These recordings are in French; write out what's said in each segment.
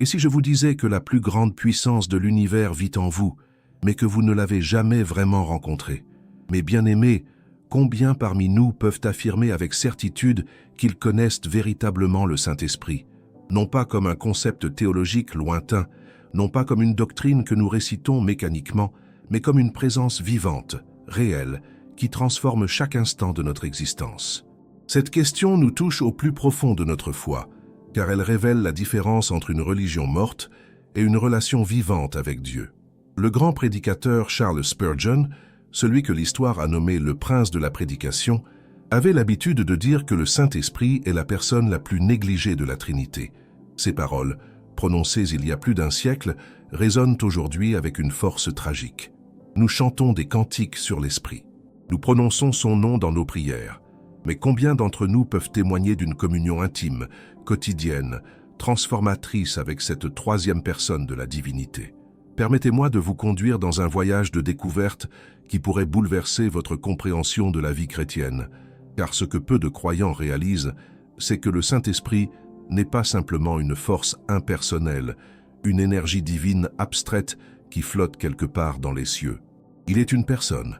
Et si je vous disais que la plus grande puissance de l'univers vit en vous, mais que vous ne l'avez jamais vraiment rencontrée? Mes bien-aimés, combien parmi nous peuvent affirmer avec certitude qu'ils connaissent véritablement le Saint-Esprit, non pas comme un concept théologique lointain, non pas comme une doctrine que nous récitons mécaniquement, mais comme une présence vivante, réelle, qui transforme chaque instant de notre existence? Cette question nous touche au plus profond de notre foi, car elle révèle la différence entre une religion morte et une relation vivante avec Dieu. Le grand prédicateur Charles Spurgeon, celui que l'histoire a nommé le prince de la prédication, avait l'habitude de dire que le Saint-Esprit est la personne la plus négligée de la Trinité. Ces paroles, prononcées il y a plus d'un siècle, résonnent aujourd'hui avec une force tragique. Nous chantons des cantiques sur l'Esprit. Nous prononçons son nom dans nos prières. Mais combien d'entre nous peuvent témoigner d'une communion intime, quotidienne, transformatrice avec cette troisième personne de la divinité? Permettez-moi de vous conduire dans un voyage de découverte qui pourrait bouleverser votre compréhension de la vie chrétienne, car ce que peu de croyants réalisent, c'est que le Saint-Esprit n'est pas simplement une force impersonnelle, une énergie divine abstraite qui flotte quelque part dans les cieux. Il est une personne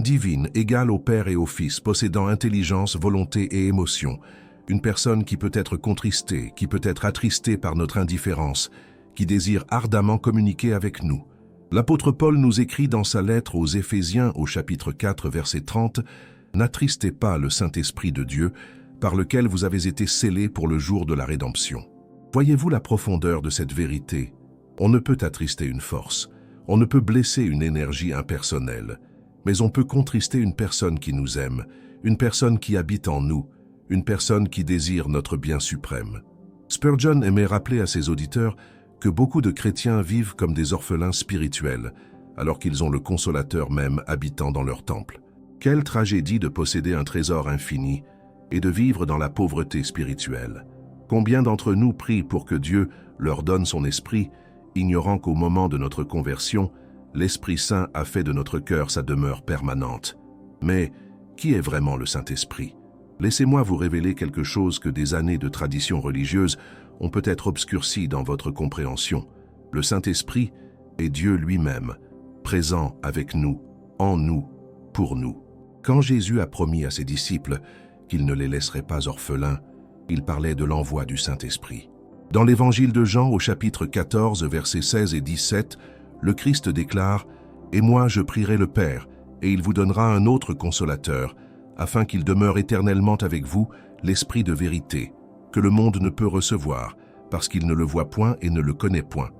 divine égale au Père et au Fils, possédant intelligence, volonté et émotion, une personne qui peut être contristée, qui peut être attristée par notre indifférence, qui désire ardemment communiquer avec nous. L'apôtre Paul nous écrit dans sa lettre aux Éphésiens au chapitre 4, verset 30, « N'attristez pas le Saint-Esprit de Dieu, par lequel vous avez été scellés pour le jour de la rédemption. » Voyez-vous la profondeur de cette vérité? On ne peut attrister une force, on ne peut blesser une énergie impersonnelle, mais on peut contrister une personne qui nous aime, une personne qui habite en nous, une personne qui désire notre bien suprême. Spurgeon aimait rappeler à ses auditeurs que beaucoup de chrétiens vivent comme des orphelins spirituels, alors qu'ils ont le Consolateur même habitant dans leur temple. Quelle tragédie de posséder un trésor infini et de vivre dans la pauvreté spirituelle. Combien d'entre nous prient pour que Dieu leur donne son esprit, ignorant qu'au moment de notre conversion, l'Esprit Saint a fait de notre cœur sa demeure permanente. Mais qui est vraiment le Saint-Esprit? Laissez-moi vous révéler quelque chose que des années de tradition religieuse ont peut-être obscurci dans votre compréhension. Le Saint-Esprit est Dieu lui-même, présent avec nous, en nous, pour nous. Quand Jésus a promis à ses disciples qu'il ne les laisserait pas orphelins, il parlait de l'envoi du Saint-Esprit. Dans l'évangile de Jean au chapitre 14, versets 16 et 17, le Christ déclare « Et moi je prierai le Père, et il vous donnera un autre consolateur, afin qu'il demeure éternellement avec vous, l'Esprit de vérité, que le monde ne peut recevoir, parce qu'il ne le voit point et ne le connaît point.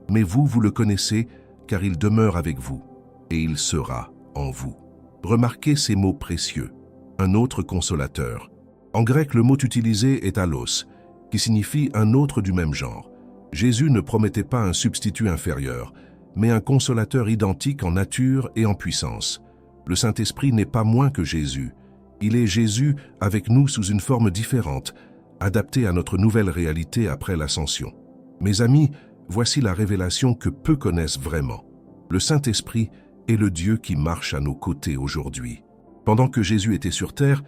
Mais vous, vous le connaissez, car il demeure avec vous, et il sera en vous. » Remarquez ces mots précieux. Un autre consolateur. En grec, le mot utilisé est allos, qui signifie un autre du même genre. Jésus ne promettait pas un substitut inférieur, mais un consolateur identique en nature et en puissance. Le Saint-Esprit n'est pas moins que Jésus. Il est Jésus avec nous sous une forme différente, adaptée à notre nouvelle réalité après l'ascension. Mes amis, voici la révélation que peu connaissent vraiment. Le Saint-Esprit est le Dieu qui marche à nos côtés aujourd'hui. Pendant que Jésus était sur terre,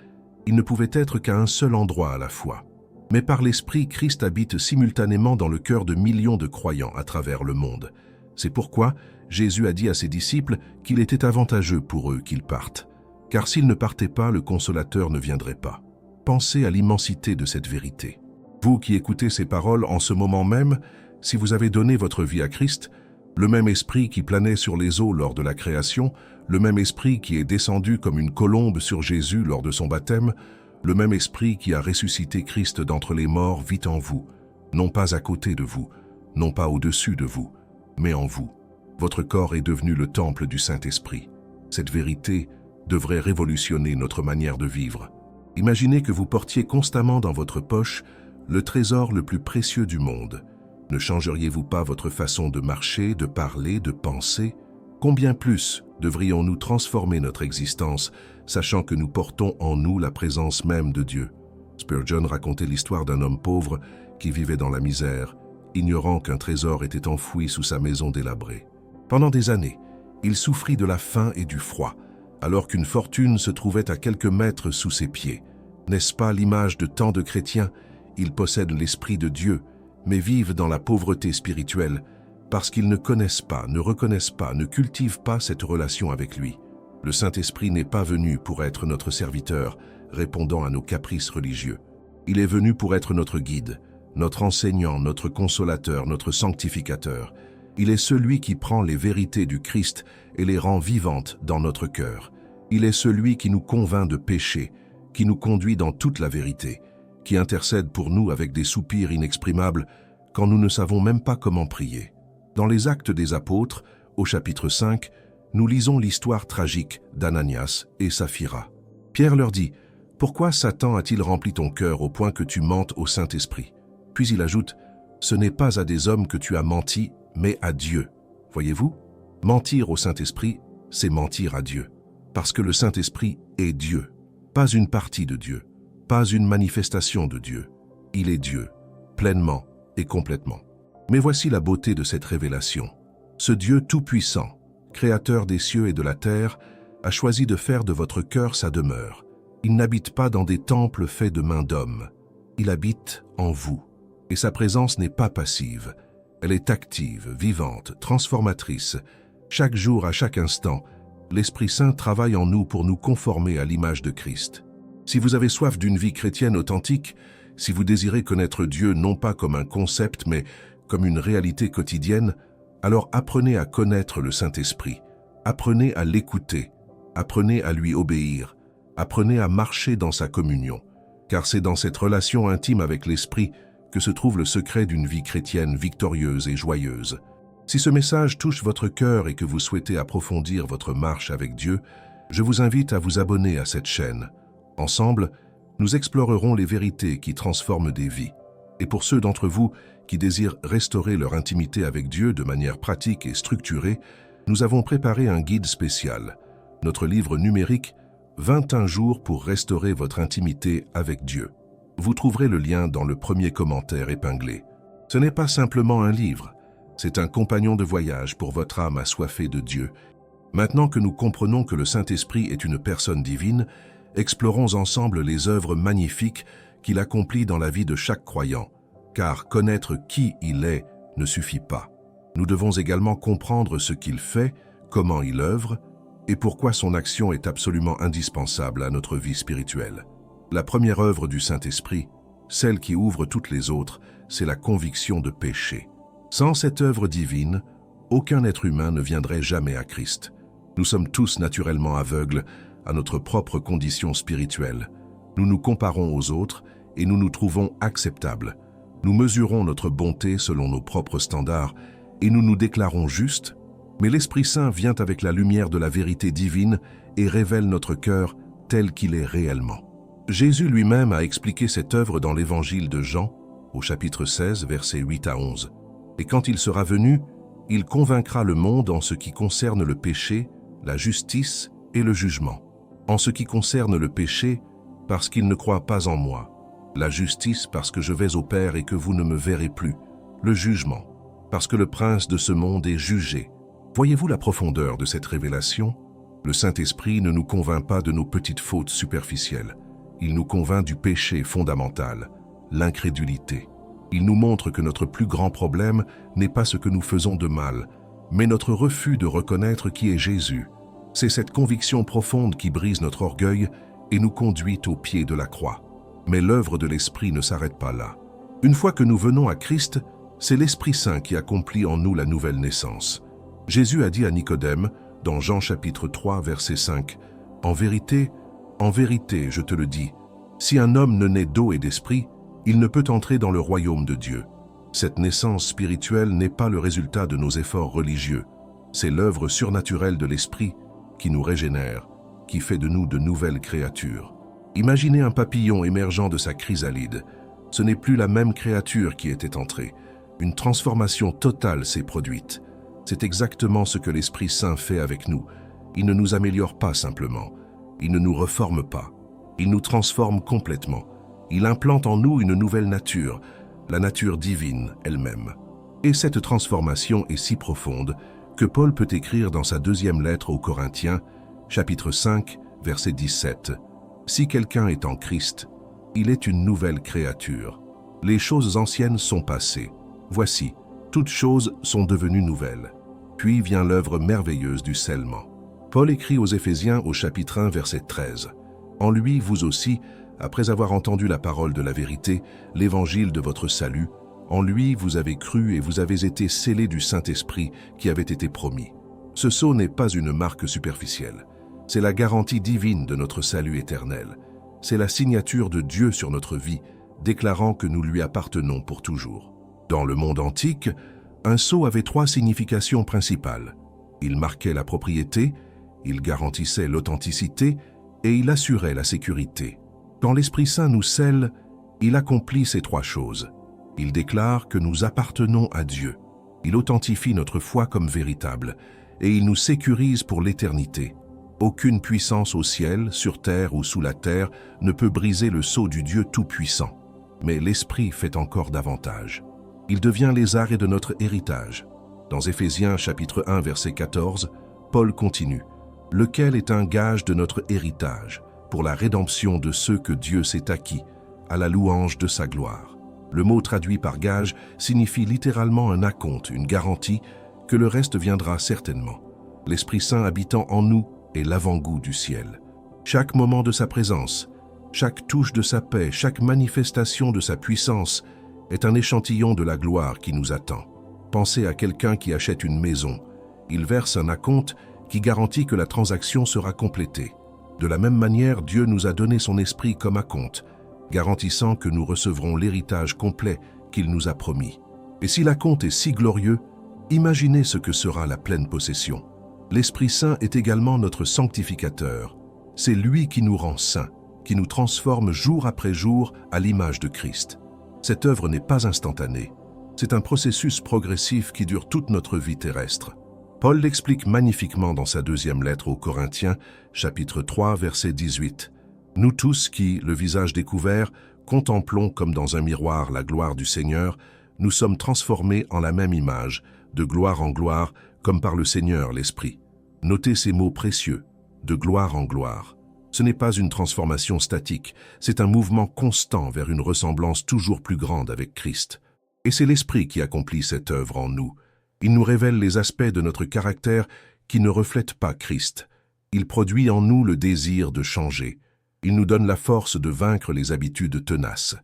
il ne pouvait être qu'à un seul endroit à la fois. Mais par l'Esprit, Christ habite simultanément dans le cœur de millions de croyants à travers le monde. C'est pourquoi Jésus a dit à ses disciples qu'il était avantageux pour eux qu'ils partent. Car s'ils ne partaient pas, le Consolateur ne viendrait pas. Pensez à l'immensité de cette vérité. Vous qui écoutez ces paroles en ce moment même, si vous avez donné votre vie à Christ, le même Esprit qui planait sur les eaux lors de la création, le même Esprit qui est descendu comme une colombe sur Jésus lors de son baptême, le même Esprit qui a ressuscité Christ d'entre les morts vit en vous, non pas à côté de vous, non pas au-dessus de vous, mais en vous. Votre corps est devenu le temple du Saint-Esprit. Cette vérité devrait révolutionner notre manière de vivre. Imaginez que vous portiez constamment dans votre poche le trésor le plus précieux du monde. Ne changeriez-vous pas votre façon de marcher, de parler, de penser? Combien plus devrions-nous transformer notre existence, sachant que nous portons en nous la présence même de Dieu? Spurgeon racontait l'histoire d'un homme pauvre qui vivait dans la misère, ignorant qu'un trésor était enfoui sous sa maison délabrée. Pendant des années, il souffrit de la faim et du froid, alors qu'une fortune se trouvait à quelques mètres sous ses pieds. N'est-ce pas l'image de tant de chrétiens? Ils possèdent l'Esprit de Dieu, mais vivent dans la pauvreté spirituelle parce qu'ils ne connaissent pas, ne reconnaissent pas, ne cultivent pas cette relation avec lui. Le Saint-Esprit n'est pas venu pour être notre serviteur, répondant à nos caprices religieux. Il est venu pour être notre guide, notre enseignant, notre consolateur, notre sanctificateur. Il est celui qui prend les vérités du Christ et les rend vivantes dans notre cœur. Il est celui qui nous convainc de péché, qui nous conduit dans toute la vérité, qui intercède pour nous avec des soupirs inexprimables quand nous ne savons même pas comment prier. Dans les Actes des Apôtres, au chapitre 5, nous lisons l'histoire tragique d'Ananias et Saphira. Pierre leur dit « Pourquoi Satan a-t-il rempli ton cœur au point que tu mentes au Saint-Esprit » Puis il ajoute « Ce n'est pas à des hommes que tu as menti, mais à Dieu. » Voyez-vous, mentir au Saint-Esprit, c'est mentir à Dieu. Parce que le Saint-Esprit est Dieu, pas une partie de Dieu, pas une manifestation de Dieu. Il est Dieu, pleinement et complètement. Mais voici la beauté de cette révélation. Ce Dieu tout-puissant, créateur des cieux et de la terre, a choisi de faire de votre cœur sa demeure. Il n'habite pas dans des temples faits de mains d'hommes. Il habite en vous. Et sa présence n'est pas passive. Elle est active, vivante, transformatrice. Chaque jour, à chaque instant, l'Esprit Saint travaille en nous pour nous conformer à l'image de Christ. Si vous avez soif d'une vie chrétienne authentique, si vous désirez connaître Dieu non pas comme un concept, mais comme une réalité quotidienne, alors apprenez à connaître le Saint-Esprit, apprenez à l'écouter, apprenez à lui obéir, apprenez à marcher dans sa communion, car c'est dans cette relation intime avec l'Esprit que se trouve le secret d'une vie chrétienne victorieuse et joyeuse. Si ce message touche votre cœur et que vous souhaitez approfondir votre marche avec Dieu, je vous invite à vous abonner à cette chaîne. Ensemble, nous explorerons les vérités qui transforment des vies. Et pour ceux d'entre vous qui désirent restaurer leur intimité avec Dieu de manière pratique et structurée, nous avons préparé un guide spécial, notre livre numérique « 21 jours pour restaurer votre intimité avec Dieu ». Vous trouverez le lien dans le premier commentaire épinglé. Ce n'est pas simplement un livre, c'est un compagnon de voyage pour votre âme assoiffée de Dieu. Maintenant que nous comprenons que le Saint-Esprit est une personne divine, explorons ensemble les œuvres magnifiques qu'il accomplit dans la vie de chaque croyant, car connaître qui il est ne suffit pas. Nous devons également comprendre ce qu'il fait, comment il œuvre, et pourquoi son action est absolument indispensable à notre vie spirituelle. La première œuvre du Saint-Esprit, celle qui ouvre toutes les autres, c'est la conviction de péché. Sans cette œuvre divine, aucun être humain ne viendrait jamais à Christ. Nous sommes tous naturellement aveugles à notre propre condition spirituelle. Nous nous comparons aux autres et nous nous trouvons acceptables. Nous mesurons notre bonté selon nos propres standards et nous nous déclarons justes, mais l'Esprit Saint vient avec la lumière de la vérité divine et révèle notre cœur tel qu'il est réellement. Jésus lui-même a expliqué cette œuvre dans l'évangile de Jean, au chapitre 16, versets 8 à 11. Et quand il sera venu, il convaincra le monde en ce qui concerne le péché, la justice et le jugement. En ce qui concerne le péché, parce qu'il ne croit pas en moi. La justice, parce que je vais au Père et que vous ne me verrez plus. Le jugement, parce que le prince de ce monde est jugé. Voyez-vous la profondeur de cette révélation? Le Saint-Esprit ne nous convainc pas de nos petites fautes superficielles. Il nous convainc du péché fondamental, l'incrédulité. Il nous montre que notre plus grand problème n'est pas ce que nous faisons de mal, mais notre refus de reconnaître qui est Jésus. C'est cette conviction profonde qui brise notre orgueil et nous conduit au pied de la croix. Mais l'œuvre de l'Esprit ne s'arrête pas là. Une fois que nous venons à Christ, c'est l'Esprit Saint qui accomplit en nous la nouvelle naissance. Jésus a dit à Nicodème, dans Jean chapitre 3, verset 5, « En vérité, je te le dis, si un homme ne naît d'eau et d'esprit, il ne peut entrer dans le royaume de Dieu. » Cette naissance spirituelle n'est pas le résultat de nos efforts religieux. C'est l'œuvre surnaturelle de l'Esprit qui nous régénère, qui fait de nous de nouvelles créatures. Imaginez un papillon émergeant de sa chrysalide. Ce n'est plus la même créature qui était entrée. Une transformation totale s'est produite. C'est exactement ce que l'Esprit Saint fait avec nous. Il ne nous améliore pas simplement. Il ne nous reforme pas. Il nous transforme complètement. Il implante en nous une nouvelle nature, la nature divine elle-même. Et cette transformation est si profonde que Paul peut écrire dans sa deuxième lettre aux Corinthiens, chapitre 5, verset 17, « Si quelqu'un est en Christ, il est une nouvelle créature. Les choses anciennes sont passées. Voici, toutes choses sont devenues nouvelles. Puis vient l'œuvre merveilleuse du scellement. Paul écrit aux Éphésiens au chapitre 1, verset 13. « En lui, vous aussi, après avoir entendu la parole de la vérité, l'évangile de votre salut, en lui vous avez cru et vous avez été scellés du Saint-Esprit qui avait été promis. » Ce sceau n'est pas une marque superficielle. C'est la garantie divine de notre salut éternel. C'est la signature de Dieu sur notre vie, déclarant que nous lui appartenons pour toujours. Dans le monde antique, un sceau avait 3 significations principales. Il marquait la propriété, il garantissait l'authenticité et il assurait la sécurité. Quand l'Esprit Saint nous scelle, il accomplit ces 3 choses. Il déclare que nous appartenons à Dieu. Il authentifie notre foi comme véritable et il nous sécurise pour l'éternité. Aucune puissance au ciel, sur terre ou sous la terre ne peut briser le sceau du Dieu Tout-Puissant. Mais l'Esprit fait encore davantage. Il devient les arrêts de notre héritage. Dans Éphésiens chapitre 1 verset 14, Paul continue « Lequel est un gage de notre héritage, pour la rédemption de ceux que Dieu s'est acquis, à la louange de sa gloire. » Le mot traduit par gage signifie littéralement un acompte, une garantie que le reste viendra certainement. L'Esprit Saint habitant en nous est l'avant-goût du ciel. Chaque moment de sa présence, chaque touche de sa paix, chaque manifestation de sa puissance est un échantillon de la gloire qui nous attend. Pensez à quelqu'un qui achète une maison. Il verse un acompte qui garantit que la transaction sera complétée. De la même manière, Dieu nous a donné son esprit comme acompte, garantissant que nous recevrons l'héritage complet qu'il nous a promis. Et si l'acompte est si glorieux, imaginez ce que sera la pleine possession. L'Esprit Saint est également notre sanctificateur. C'est lui qui nous rend saints, qui nous transforme jour après jour à l'image de Christ. Cette œuvre n'est pas instantanée. C'est un processus progressif qui dure toute notre vie terrestre. Paul l'explique magnifiquement dans sa 2e lettre aux Corinthiens, chapitre 3, verset 18. « Nous tous qui, le visage découvert, contemplons comme dans un miroir la gloire du Seigneur, nous sommes transformés en la même image, de gloire en gloire, comme par le Seigneur l'Esprit. » Notez ces mots précieux, de gloire en gloire. Ce n'est pas une transformation statique, c'est un mouvement constant vers une ressemblance toujours plus grande avec Christ. Et c'est l'Esprit qui accomplit cette œuvre en nous. Il nous révèle les aspects de notre caractère qui ne reflètent pas Christ. Il produit en nous le désir de changer. Il nous donne la force de vaincre les habitudes tenaces.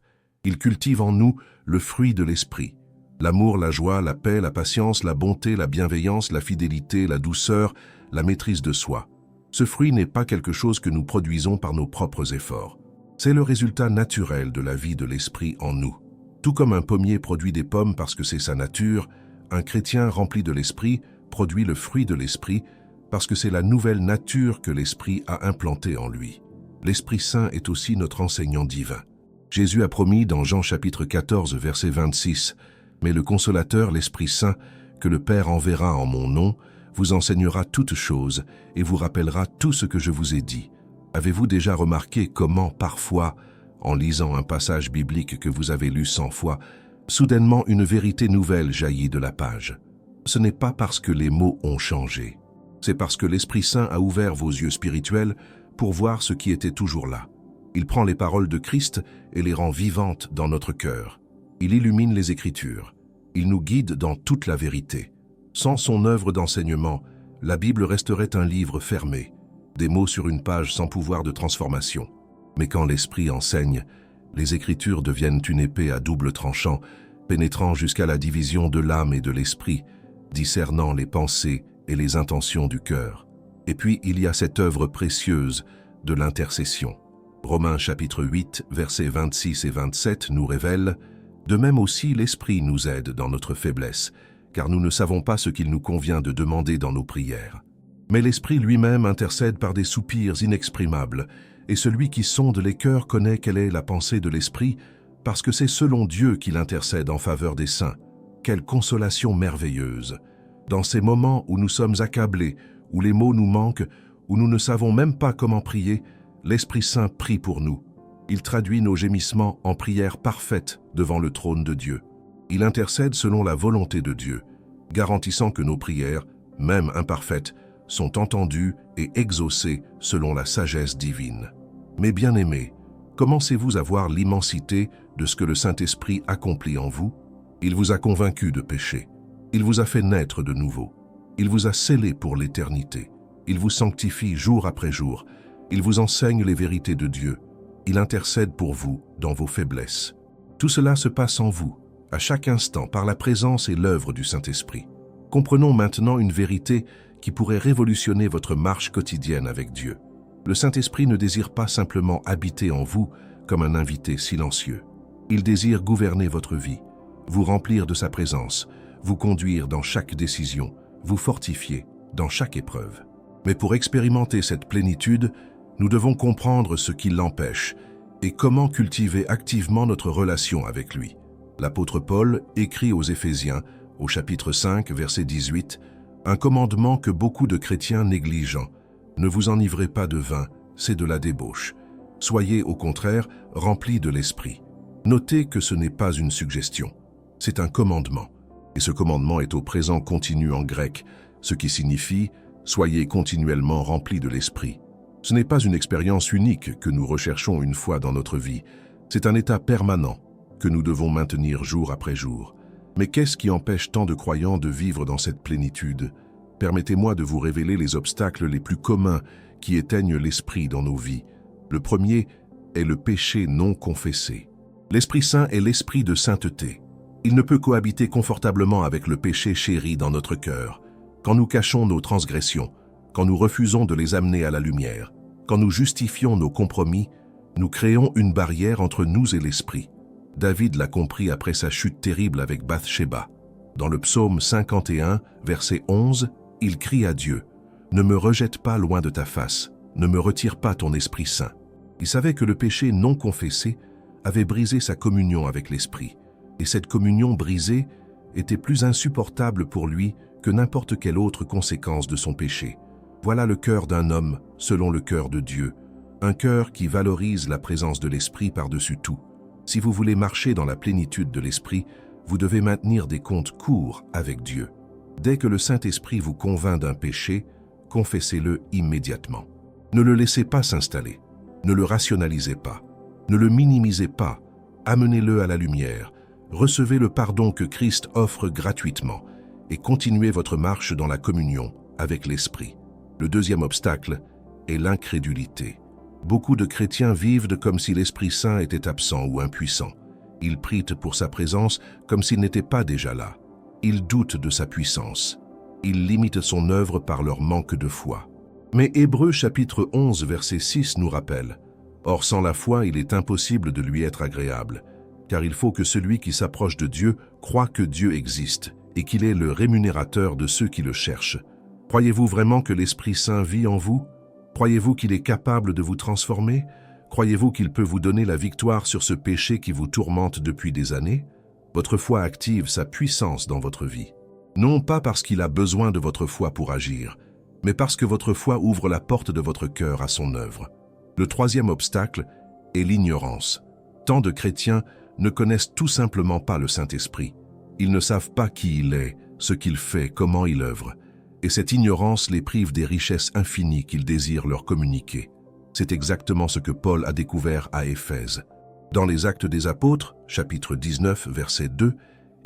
Il cultive en nous le fruit de l'Esprit. L'amour, la joie, la paix, la patience, la bonté, la bienveillance, la fidélité, la douceur, la maîtrise de soi. Ce fruit n'est pas quelque chose que nous produisons par nos propres efforts. C'est le résultat naturel de la vie de l'Esprit en nous. Tout comme un pommier produit des pommes parce que c'est sa nature, un chrétien rempli de l'Esprit produit le fruit de l'Esprit parce que c'est la nouvelle nature que l'Esprit a implantée en lui. L'Esprit Saint est aussi notre enseignant divin. Jésus a promis dans Jean chapitre 14, verset 26, « Mais le Consolateur, l'Esprit Saint, que le Père enverra en mon nom, vous enseignera toutes choses et vous rappellera tout ce que je vous ai dit. » Avez-vous déjà remarqué comment, parfois, en lisant un passage biblique que vous avez lu 100 fois, soudainement une vérité nouvelle jaillit de la page? Ce n'est pas parce que les mots ont changé. C'est parce que l'Esprit Saint a ouvert vos yeux spirituels pour voir ce qui était toujours là. Il prend les paroles de Christ et les rend vivantes dans notre cœur. Il illumine les Écritures. Il nous guide dans toute la vérité. Sans son œuvre d'enseignement, la Bible resterait un livre fermé, des mots sur une page sans pouvoir de transformation. Mais quand l'Esprit enseigne, les Écritures deviennent une épée à double tranchant, pénétrant jusqu'à la division de l'âme et de l'esprit, discernant les pensées et les intentions du cœur. Et puis il y a cette œuvre précieuse de l'intercession. Romains chapitre 8, versets 26 et 27 nous révèle « De même aussi l'Esprit nous aide dans notre faiblesse, car nous ne savons pas ce qu'il nous convient de demander dans nos prières. Mais l'Esprit lui-même intercède par des soupirs inexprimables, et celui qui sonde les cœurs connaît quelle est la pensée de l'Esprit, parce que c'est selon Dieu qu'il intercède en faveur des saints. Quelle consolation merveilleuse! Dans ces moments où nous sommes accablés, où les mots nous manquent, où nous ne savons même pas comment prier, l'Esprit Saint prie pour nous. Il traduit nos gémissements en prières parfaites devant le trône de Dieu. Il intercède selon la volonté de Dieu, garantissant que nos prières, même imparfaites, sont entendues et exaucées selon la sagesse divine. Mes bien-aimés, commencez-vous à voir l'immensité de ce que le Saint-Esprit accomplit en vous. Il vous a convaincu de péché. Il vous a fait naître de nouveau. Il vous a scellé pour l'éternité. Il vous sanctifie jour après jour. Il vous enseigne les vérités de Dieu. Il intercède pour vous dans vos faiblesses. Tout cela se passe en vous, à chaque instant, par la présence et l'œuvre du Saint-Esprit. Comprenons maintenant une vérité qui pourrait révolutionner votre marche quotidienne avec Dieu. Le Saint-Esprit ne désire pas simplement habiter en vous comme un invité silencieux. Il désire gouverner votre vie, vous remplir de sa présence, vous conduire dans chaque décision, vous fortifier dans chaque épreuve. Mais pour expérimenter cette plénitude, nous devons comprendre ce qui l'empêche et comment cultiver activement notre relation avec lui. L'apôtre Paul écrit aux Éphésiens, au chapitre 5, verset 18, « Un commandement que beaucoup de chrétiens négligent. Ne vous enivrez pas de vin, c'est de la débauche. Soyez au contraire remplis de l'esprit. » Notez que ce n'est pas une suggestion, c'est un commandement. Et ce commandement est au présent continu en grec, ce qui signifie « Soyez continuellement remplis de l'esprit ». Ce n'est pas une expérience unique que nous recherchons une fois dans notre vie, c'est un état permanent que nous devons maintenir jour après jour. Mais qu'est-ce qui empêche tant de croyants de vivre dans cette plénitude? Permettez-moi de vous révéler les obstacles les plus communs qui éteignent l'esprit dans nos vies. Le premier est le péché non confessé. L'Esprit Saint est l'esprit de sainteté. Il ne peut cohabiter confortablement avec le péché chéri dans notre cœur. Quand nous cachons nos transgressions, quand nous refusons de les amener à la lumière, quand nous justifions nos compromis, nous créons une barrière entre nous et l'Esprit. David l'a compris après sa chute terrible avec Bathsheba. Dans le psaume 51, verset 11, il crie à Dieu « Ne me rejette pas loin de ta face, ne me retire pas ton Esprit Saint ». Il savait que le péché non confessé avait brisé sa communion avec l'Esprit, et cette communion brisée était plus insupportable pour lui que n'importe quelle autre conséquence de son péché. Voilà le cœur d'un homme selon le cœur de Dieu, un cœur qui valorise la présence de l'Esprit par-dessus tout. Si vous voulez marcher dans la plénitude de l'Esprit, vous devez maintenir des comptes courts avec Dieu. Dès que le Saint-Esprit vous convainc d'un péché, confessez-le immédiatement. Ne le laissez pas s'installer, ne le rationalisez pas, ne le minimisez pas, amenez-le à la lumière, recevez le pardon que Christ offre gratuitement et continuez votre marche dans la communion avec l'Esprit. Le deuxième obstacle est l'incrédulité. Beaucoup de chrétiens vivent comme si l'Esprit Saint était absent ou impuissant. Ils prient pour sa présence comme s'il n'était pas déjà là. Ils doutent de sa puissance. Ils limitent son œuvre par leur manque de foi. Mais Hébreux chapitre 11 verset 6 nous rappelle « Or sans la foi, il est impossible de lui être agréable, car il faut que celui qui s'approche de Dieu croit que Dieu existe et qu'il est le rémunérateur de ceux qui le cherchent. » Croyez-vous vraiment que l'Esprit Saint vit en vous? Croyez-vous qu'il est capable de vous transformer? Croyez-vous qu'il peut vous donner la victoire sur ce péché qui vous tourmente depuis des années? Votre foi active sa puissance dans votre vie. Non pas parce qu'il a besoin de votre foi pour agir, mais parce que votre foi ouvre la porte de votre cœur à son œuvre. Le troisième obstacle est l'ignorance. Tant de chrétiens ne connaissent tout simplement pas le Saint-Esprit. Ils ne savent pas qui il est, ce qu'il fait, comment il œuvre. Et cette ignorance les prive des richesses infinies qu'ils désirent leur communiquer. C'est exactement ce que Paul a découvert à Éphèse. Dans les Actes des Apôtres, chapitre 19, verset 2,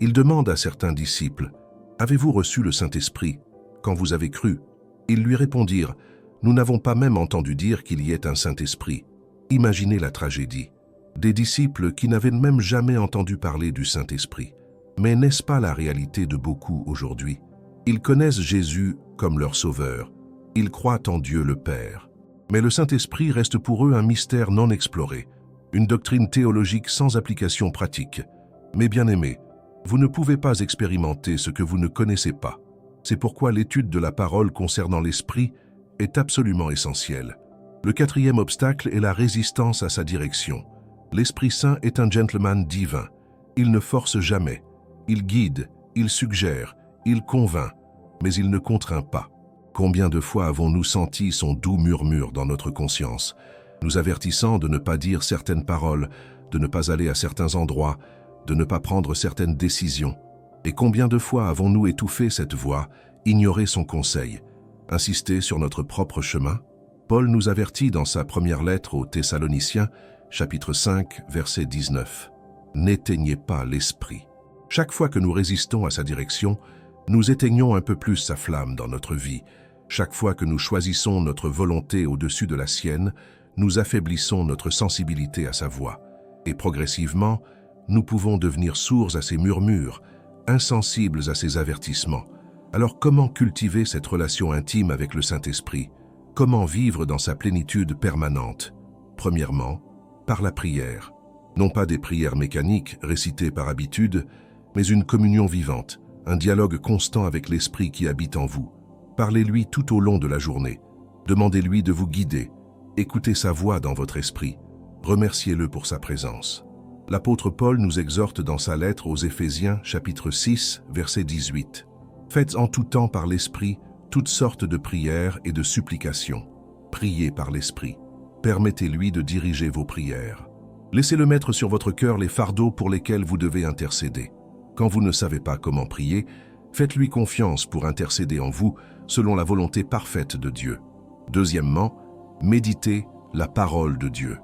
il demande à certains disciples « Avez-vous reçu le Saint-Esprit quand vous avez cru ?» Ils lui répondirent « Nous n'avons pas même entendu dire qu'il y ait un Saint-Esprit. » Imaginez la tragédie. Des disciples qui n'avaient même jamais entendu parler du Saint-Esprit. Mais n'est-ce pas la réalité de beaucoup aujourd'hui? Ils connaissent Jésus comme leur sauveur. Ils croient en Dieu le Père. Mais le Saint-Esprit reste pour eux un mystère non exploré, une doctrine théologique sans application pratique. Mais bien-aimés, vous ne pouvez pas expérimenter ce que vous ne connaissez pas. C'est pourquoi l'étude de la parole concernant l'Esprit est absolument essentielle. Le quatrième obstacle est la résistance à sa direction. L'Esprit Saint est un gentleman divin. Il ne force jamais. Il guide, il suggère, il convainc, mais il ne contraint pas. Combien de fois avons-nous senti son doux murmure dans notre conscience, nous avertissant de ne pas dire certaines paroles, de ne pas aller à certains endroits, de ne pas prendre certaines décisions? Et combien de fois avons-nous étouffé cette voix, ignoré son conseil, insisté sur notre propre chemin? Paul nous avertit dans sa première lettre aux Thessaloniciens, chapitre 5, verset 19. « N'éteignez pas l'esprit. Chaque fois que nous résistons à sa direction, nous éteignons un peu plus sa flamme dans notre vie. Chaque fois que nous choisissons notre volonté au-dessus de la sienne, nous affaiblissons notre sensibilité à sa voix. Et progressivement, nous pouvons devenir sourds à ses murmures, insensibles à ses avertissements. Alors comment cultiver cette relation intime avec le Saint-Esprit? Comment vivre dans sa plénitude permanente? Premièrement, par la prière. Non pas des prières mécaniques récitées par habitude, mais une communion vivante, un dialogue constant avec l'Esprit qui habite en vous. Parlez-lui tout au long de la journée. Demandez-lui de vous guider. Écoutez sa voix dans votre esprit. Remerciez-le pour sa présence. L'apôtre Paul nous exhorte dans sa lettre aux Éphésiens, chapitre 6, verset 18. « Faites en tout temps par l'Esprit toutes sortes de prières et de supplications. Priez par l'Esprit. Permettez-lui de diriger vos prières. Laissez-le mettre sur votre cœur les fardeaux pour lesquels vous devez intercéder. Quand vous ne savez pas comment prier, faites-lui confiance pour intercéder en vous selon la volonté parfaite de Dieu. Deuxièmement, méditez la parole de Dieu.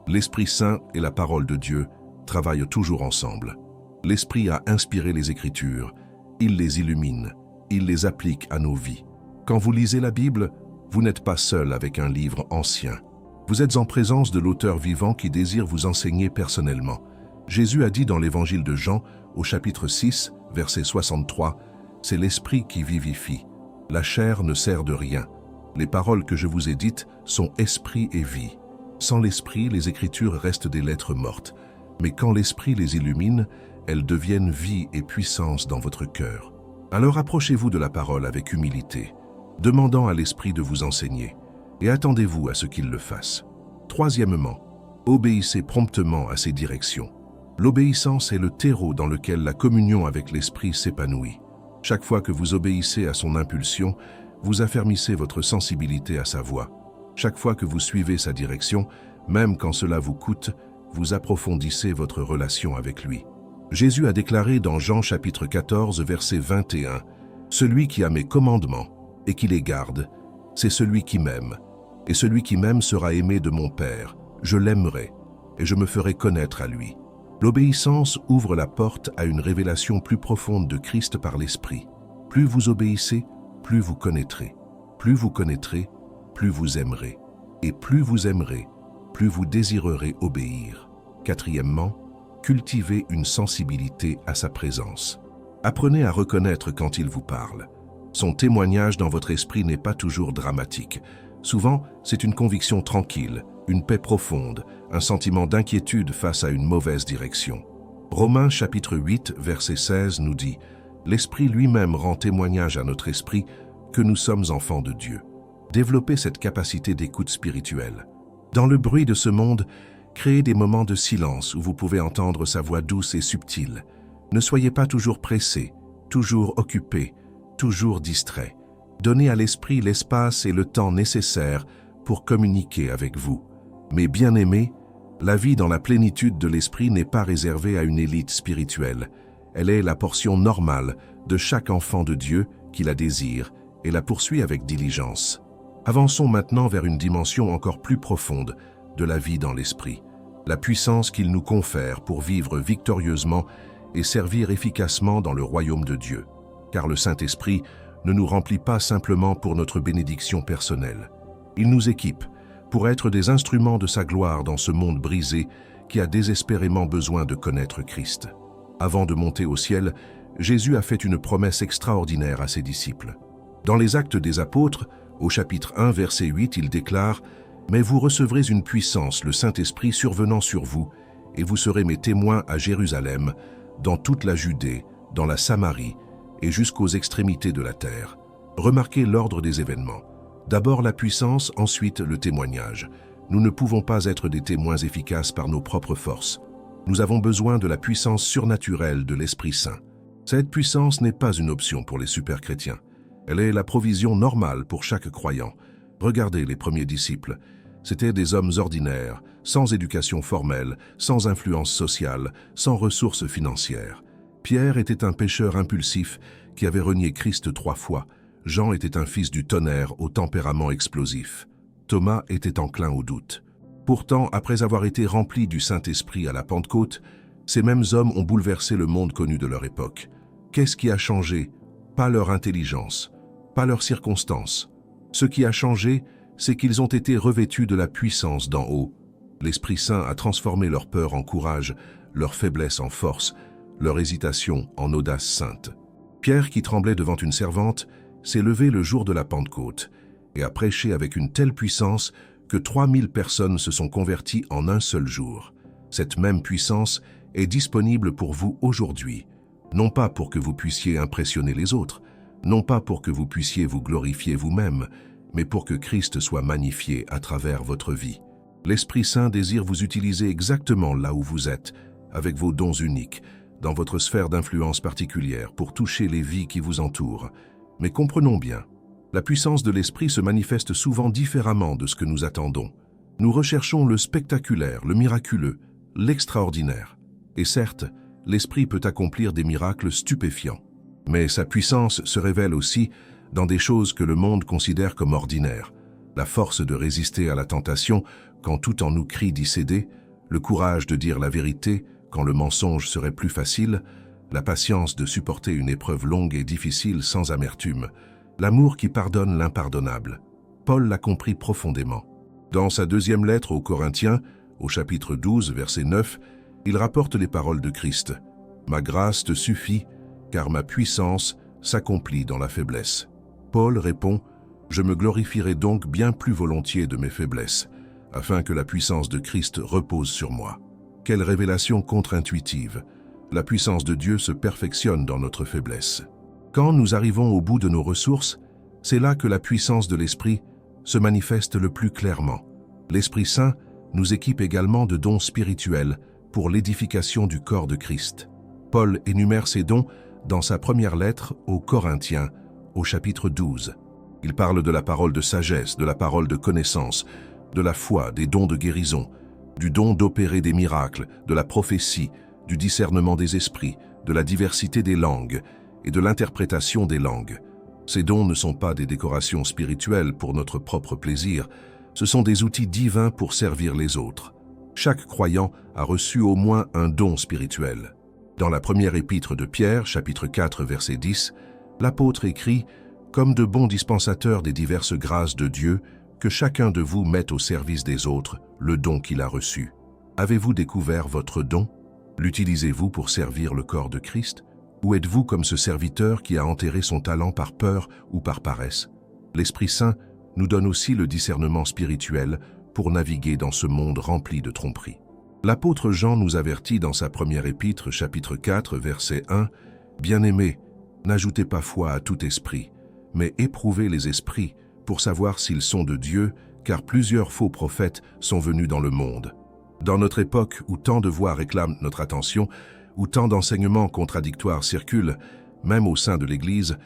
L'Esprit Saint et la parole de Dieu travaillent toujours ensemble. L'Esprit a inspiré les Écritures, il les illumine, il les applique à nos vies. Quand vous lisez la Bible, vous n'êtes pas seul avec un livre ancien. Vous êtes en présence de l'auteur vivant qui désire vous enseigner personnellement. Jésus a dit dans l'évangile de Jean, au chapitre 6, verset 63, « C'est l'Esprit qui vivifie. La chair ne sert de rien. Les paroles que je vous ai dites sont esprit et vie. Sans l'Esprit, les Écritures restent des lettres mortes. Mais quand l'Esprit les illumine, elles deviennent vie et puissance dans votre cœur. Alors approchez-vous de la parole avec humilité, demandant à l'Esprit de vous enseigner, et attendez-vous à ce qu'il le fasse. Troisièmement, obéissez promptement à ses directions. L'obéissance est le terreau dans lequel la communion avec l'Esprit s'épanouit. Chaque fois que vous obéissez à son impulsion, vous affermissez votre sensibilité à sa voix. Chaque fois que vous suivez sa direction, même quand cela vous coûte, vous approfondissez votre relation avec lui. Jésus a déclaré dans Jean chapitre 14, verset 21, « Celui qui a mes commandements et qui les garde, c'est celui qui m'aime. Et celui qui m'aime sera aimé de mon Père. Je l'aimerai et je me ferai connaître à lui. » L'obéissance ouvre la porte à une révélation plus profonde de Christ par l'Esprit. Plus vous obéissez, plus vous connaîtrez. Plus vous connaîtrez, plus vous aimerez. Et plus vous aimerez, plus vous désirerez obéir. Quatrièmement, cultivez une sensibilité à sa présence. Apprenez à reconnaître quand il vous parle. Son témoignage dans votre esprit n'est pas toujours dramatique. Souvent, c'est une conviction tranquille, une paix profonde, un sentiment d'inquiétude face à une mauvaise direction. Romains chapitre 8, verset 16 nous dit « L'Esprit lui-même rend témoignage à notre esprit que nous sommes enfants de Dieu. » Développez cette capacité d'écoute spirituelle. Dans le bruit de ce monde, créez des moments de silence où vous pouvez entendre sa voix douce et subtile. Ne soyez pas toujours pressé, toujours occupé, toujours distrait. Donnez à l'Esprit l'espace et le temps nécessaires pour communiquer avec vous. Mais bien-aimés, la vie dans la plénitude de l'Esprit n'est pas réservée à une élite spirituelle. Elle est la portion normale de chaque enfant de Dieu qui la désire et la poursuit avec diligence. Avançons maintenant vers une dimension encore plus profonde de la vie dans l'Esprit, la puissance qu'il nous confère pour vivre victorieusement et servir efficacement dans le royaume de Dieu. Car le Saint-Esprit ne nous remplit pas simplement pour notre bénédiction personnelle. Il nous équipe pour être des instruments de sa gloire dans ce monde brisé qui a désespérément besoin de connaître Christ. Avant de monter au ciel, Jésus a fait une promesse extraordinaire à ses disciples. Dans les Actes des Apôtres, au chapitre 1, verset 8, il déclare « Mais vous recevrez une puissance, le Saint-Esprit survenant sur vous, et vous serez mes témoins à Jérusalem, dans toute la Judée, dans la Samarie, et jusqu'aux extrémités de la terre. » Remarquez l'ordre des événements. D'abord la puissance, ensuite le témoignage. Nous ne pouvons pas être des témoins efficaces par nos propres forces. Nous avons besoin de la puissance surnaturelle de l'Esprit Saint. Cette puissance n'est pas une option pour les super-chrétiens. Elle est la provision normale pour chaque croyant. Regardez les premiers disciples. C'étaient des hommes ordinaires, sans éducation formelle, sans influence sociale, sans ressources financières. Pierre était un pécheur impulsif qui avait renié Christ 3 fois. Jean était un fils du tonnerre au tempérament explosif. Thomas était enclin au doute. Pourtant, après avoir été rempli du Saint-Esprit à la Pentecôte, Ces mêmes hommes ont bouleversé le monde connu de leur époque. Qu'est-ce qui a changé? Pas leur intelligence, pas leurs circonstances. Ce qui a changé, c'est qu'ils ont été revêtus de la puissance d'en haut. L'Esprit Saint a transformé leur peur en courage, leur faiblesse en force, leur hésitation en audace sainte. Pierre, qui tremblait devant une servante, s'est levé le jour de la Pentecôte et a prêché avec une telle puissance que 3000 personnes se sont converties en un seul jour. Cette même puissance est disponible pour vous aujourd'hui, non pas pour que vous puissiez impressionner les autres, non pas pour que vous puissiez vous glorifier vous-même, mais pour que Christ soit magnifié à travers votre vie. L'Esprit Saint désire vous utiliser exactement là où vous êtes, avec vos dons uniques, dans votre sphère d'influence particulière, pour toucher les vies qui vous entourent. Mais comprenons bien, la puissance de l'Esprit se manifeste souvent différemment de ce que nous attendons. Nous recherchons le spectaculaire, le miraculeux, l'extraordinaire. Et certes, l'Esprit peut accomplir des miracles stupéfiants. Mais sa puissance se révèle aussi dans des choses que le monde considère comme ordinaires. La force de résister à la tentation quand tout en nous crie d'y céder, le courage de dire la vérité quand le mensonge serait plus facile, la patience de supporter une épreuve longue et difficile sans amertume, l'amour qui pardonne l'impardonnable. Paul l'a compris profondément. Dans sa deuxième lettre aux Corinthiens, au chapitre 12, verset 9, il rapporte les paroles de Christ. « Ma grâce te suffit, car ma puissance s'accomplit dans la faiblesse. » Paul répond « Je me glorifierai donc bien plus volontiers de mes faiblesses, afin que la puissance de Christ repose sur moi. » Quelle révélation contre-intuitive! La puissance de Dieu se perfectionne dans notre faiblesse. Quand nous arrivons au bout de nos ressources, c'est là que la puissance de l'Esprit se manifeste le plus clairement. L'Esprit Saint nous équipe également de dons spirituels pour l'édification du corps de Christ. Paul énumère ces dons dans sa première lettre aux Corinthiens, au chapitre 12. Il parle de la parole de sagesse, de la parole de connaissance, de la foi, des dons de guérison, du don d'opérer des miracles, de la prophétie, du discernement des esprits, de la diversité des langues et de l'interprétation des langues. Ces dons ne sont pas des décorations spirituelles pour notre propre plaisir, ce sont des outils divins pour servir les autres. Chaque croyant a reçu au moins un don spirituel. Dans la première épître de Pierre, chapitre 4, verset 10, l'apôtre écrit « Comme de bons dispensateurs des diverses grâces de Dieu, que chacun de vous mette au service des autres le don qu'il a reçu. » Avez-vous découvert votre don? L'utilisez-vous pour servir le corps de Christ? Ou êtes-vous comme ce serviteur qui a enterré son talent par peur ou par paresse? L'Esprit Saint nous donne aussi le discernement spirituel pour naviguer dans ce monde rempli de tromperies. L'apôtre Jean nous avertit dans sa première épître, chapitre 4, verset 1, « Bien-aimés, n'ajoutez pas foi à tout esprit, mais éprouvez les esprits pour savoir s'ils sont de Dieu, car plusieurs faux prophètes sont venus dans le monde. » Dans notre époque où tant de voix réclament notre attention, où tant d'enseignements contradictoires circulent, même au sein de l'Église,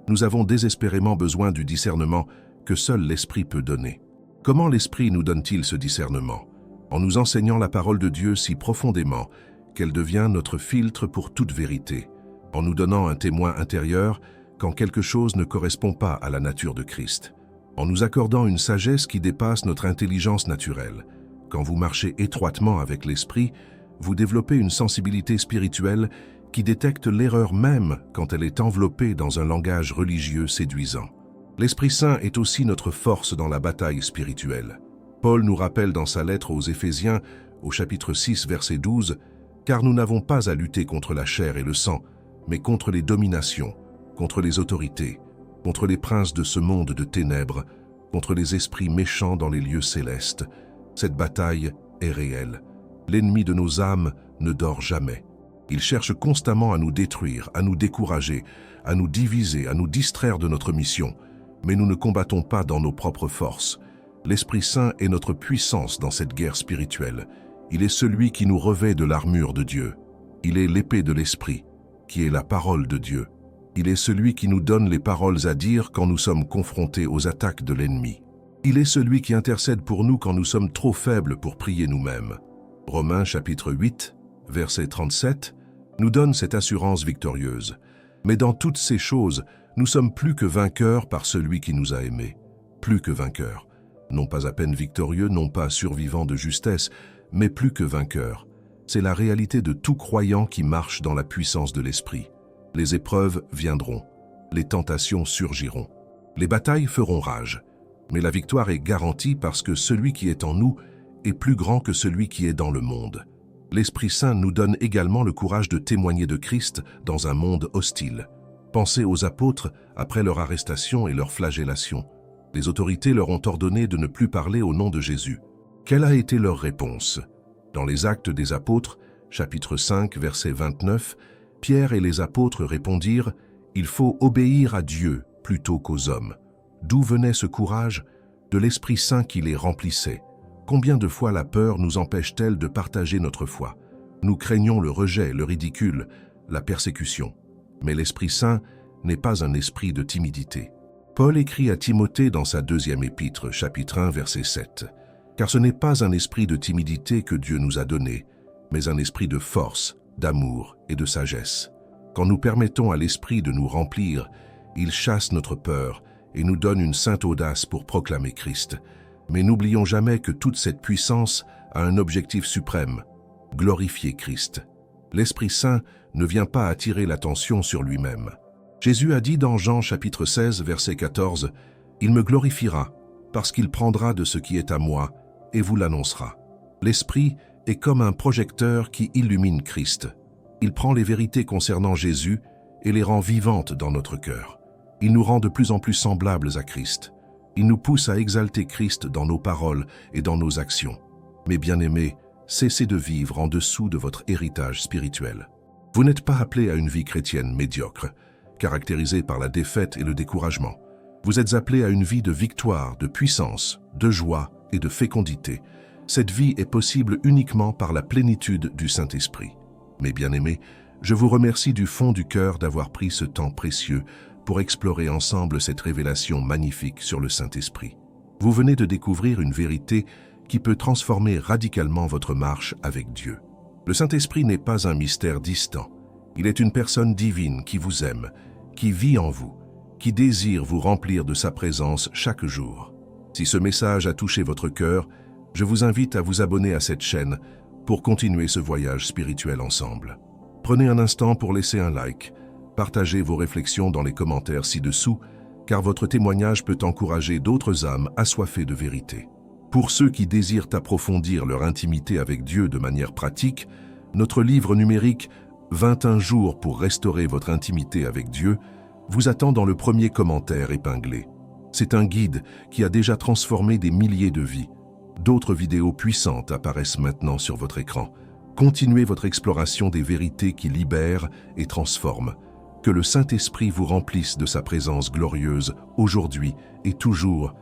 nous avons désespérément besoin du discernement que seul l'Esprit peut donner. Comment l'Esprit nous donne-t-il ce discernement? En nous enseignant la parole de Dieu si profondément qu'elle devient notre filtre pour toute vérité, en nous donnant un témoin intérieur quand quelque chose ne correspond pas à la nature de Christ, en nous accordant une sagesse qui dépasse notre intelligence naturelle. Quand vous marchez étroitement avec l'Esprit, vous développez une sensibilité spirituelle qui détecte l'erreur même quand elle est enveloppée dans un langage religieux séduisant. L'Esprit Saint est aussi notre force dans la bataille spirituelle. Paul nous rappelle dans sa lettre aux Éphésiens, au chapitre 6, verset 12, « Car nous n'avons pas à lutter contre la chair et le sang, mais contre les dominations, contre les autorités, contre les princes de ce monde de ténèbres, contre les esprits méchants dans les lieux célestes. » Cette bataille est réelle. L'ennemi de nos âmes ne dort jamais. Il cherche constamment à nous détruire, à nous décourager, à nous diviser, à nous distraire de notre mission. Mais nous ne combattons pas dans nos propres forces. L'Esprit Saint est notre puissance dans cette guerre spirituelle. Il est celui qui nous revêt de l'armure de Dieu. Il est l'épée de l'Esprit, qui est la parole de Dieu. Il est celui qui nous donne les paroles à dire quand nous sommes confrontés aux attaques de l'ennemi. Il est celui qui intercède pour nous quand nous sommes trop faibles pour prier nous-mêmes. Romains chapitre 8, verset 37, nous donne cette assurance victorieuse. Mais dans toutes ces choses, nous sommes plus que vainqueurs par celui qui nous a aimés. Plus que vainqueurs. Non pas à peine victorieux, non pas survivants de justesse, mais plus que vainqueurs. C'est la réalité de tout croyant qui marche dans la puissance de l'Esprit. Les épreuves viendront, les tentations surgiront, les batailles feront rage, mais la victoire est garantie parce que celui qui est en nous est plus grand que celui qui est dans le monde. L'Esprit Saint nous donne également le courage de témoigner de Christ dans un monde hostile. Pensez aux apôtres après leur arrestation et leur flagellation. Les autorités leur ont ordonné de ne plus parler au nom de Jésus. Quelle a été leur réponse? Dans les Actes des Apôtres, chapitre 5, verset 29, Pierre et les apôtres répondirent « Il faut obéir à Dieu plutôt qu'aux hommes ». D'où venait ce courage? De l'Esprit Saint qui les remplissait. Combien de fois la peur nous empêche-t-elle de partager notre foi? Nous craignons le rejet, le ridicule, la persécution. Mais l'Esprit Saint n'est pas un esprit de timidité. Paul écrit à Timothée dans sa 2e épître, chapitre 1, verset 7. « Car ce n'est pas un esprit de timidité que Dieu nous a donné, mais un esprit de force, d'amour et de sagesse. Quand nous permettons à l'Esprit de nous remplir, il chasse notre peur et nous donne une sainte audace pour proclamer Christ. Mais n'oublions jamais que toute cette puissance a un objectif suprême, glorifier Christ. L'Esprit Saint ne vient pas attirer l'attention sur lui-même. Jésus a dit dans Jean chapitre 16, verset 14, « Il me glorifiera, parce qu'il prendra de ce qui est à moi et vous l'annoncera. » L'Esprit est comme un projecteur qui illumine Christ. Il prend les vérités concernant Jésus et les rend vivantes dans notre cœur. Il nous rend de plus en plus semblables à Christ. Il nous pousse à exalter Christ dans nos paroles et dans nos actions. Mes bien-aimés, cessez de vivre en dessous de votre héritage spirituel. Vous n'êtes pas appelés à une vie chrétienne médiocre, caractérisée par la défaite et le découragement. Vous êtes appelés à une vie de victoire, de puissance, de joie et de fécondité. Cette vie est possible uniquement par la plénitude du Saint-Esprit. Mes bien-aimés, je vous remercie du fond du cœur d'avoir pris ce temps précieux pour explorer ensemble cette révélation magnifique sur le Saint-Esprit. Vous venez de découvrir une vérité qui peut transformer radicalement votre marche avec Dieu. Le Saint-Esprit n'est pas un mystère distant. Il est une personne divine qui vous aime, qui vit en vous, qui désire vous remplir de sa présence chaque jour. Si ce message a touché votre cœur, je vous invite à vous abonner à cette chaîne pour continuer ce voyage spirituel ensemble. Prenez un instant pour laisser un like, partagez vos réflexions dans les commentaires ci-dessous, car votre témoignage peut encourager d'autres âmes assoiffées de vérité. Pour ceux qui désirent approfondir leur intimité avec Dieu de manière pratique, notre livre numérique « 21 jours pour restaurer votre intimité avec Dieu » vous attend dans le premier commentaire épinglé. C'est un guide qui a déjà transformé des milliers de vies. D'autres vidéos puissantes apparaissent maintenant sur votre écran. Continuez votre exploration des vérités qui libèrent et transforment. Que le Saint-Esprit vous remplisse de sa présence glorieuse aujourd'hui et toujours